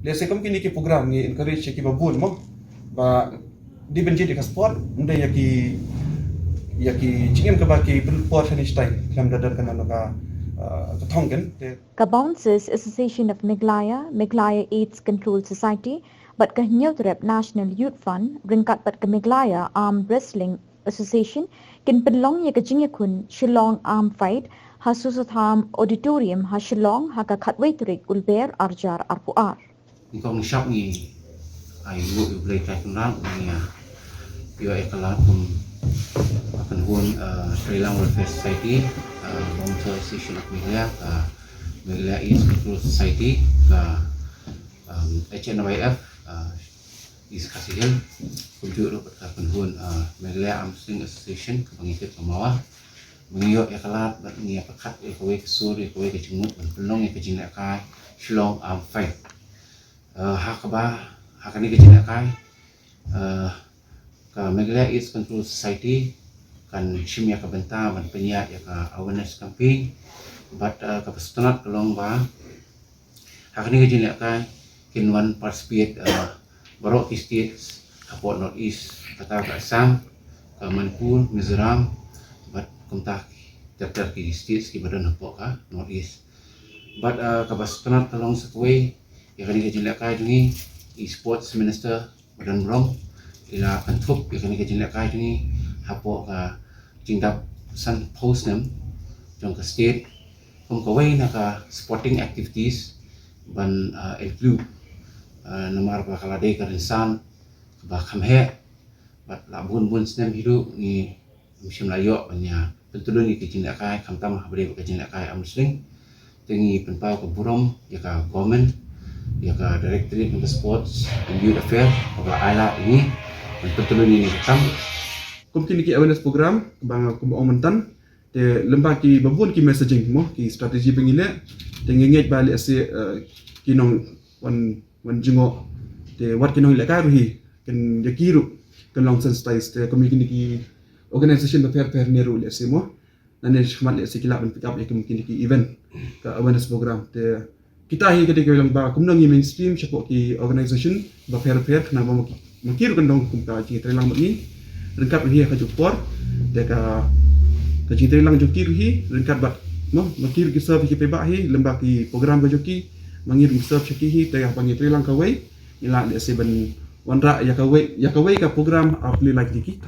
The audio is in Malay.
Let's say kami kini ki program ni encourage ki babun mo ba di benci di sport munda yaki cingem ke baki sport finish time lam dadar kana ka thongken Ka Bouncers Association of Meghalaya AIDS Control Society, but ka Nyautrep National Youth Fund, ringkat pat ka Meghalaya Arm Wrestling Association, kin penlong ya ka jingakun Shillong Arm Fight, ha susatham auditorium ha Shillong ha ka khatwaitrik ulber arjar arpuar. Kong shop ni ai lu boleh kai kenal ni yo ekalat pun akan hon Sri Lanka Welfare Society Volunteer Association of Meghalaya East Control Society HNYF is kasihan kunjuk dapat akan hon Meghalaya Arm Wrestling Association kepangikut kemawah mengiyo ekalat ni pekat ekowe kesur ekowe kecemut pelong ekejindak kai Shillong Arm Fight hakani kejina kai ka Meghalaya East Control Society kan shimya ka benta ban penya ya ka awareness campaign but ka pastanat kalong ba hakani kejina kai kinwan participate barok states kapot North East kata ka Assam ka Manipur Mizoram but kumta daftar ki states ki badan hapok ka North East but ka pastanat kalong satway yang kini kejelakai ini e-sports minister Badan Brom ila kantuk yang kini kejelakai ini hapo ka tingkap san post nem jong ka state kum kawai na ka sporting activities ban include namar pa kalade ka rinsan ba kamhe bat labun bun snem hidu ni musim layo banya pentulun ni kejelakai kamtam habre kejelakai amsling tengi penpau ke Brom ya ka government ya ka Directorate of Sports and Youth Affairs pada ala ini betul ini hitam kum kini ki awareness program bang kum mentan te lembah ki babun ki messaging mo ki strategi pengile te ngengej balik ase kinong wan jingo te wat kinong le ka ruhi ken yakiru ken long sensitize te kum kini ki organization per neru le ase mo nane khmat le ase kila ban pick up ya kum kini ki event ka awareness program te kita hi ketika bilang ba kumnang mainstream syapok ki organization ba fair kena ba makir kendong kumta ci trelang ni rengkat hi ka jupor de ka ci trelang joki hi rengkat ba no makir ki serve ki peba hi lembah ki program ba joki mangir ki serve ki hi te pangi trelang ka wei ila le se ban wanra ya ka wei ka program apli like dikit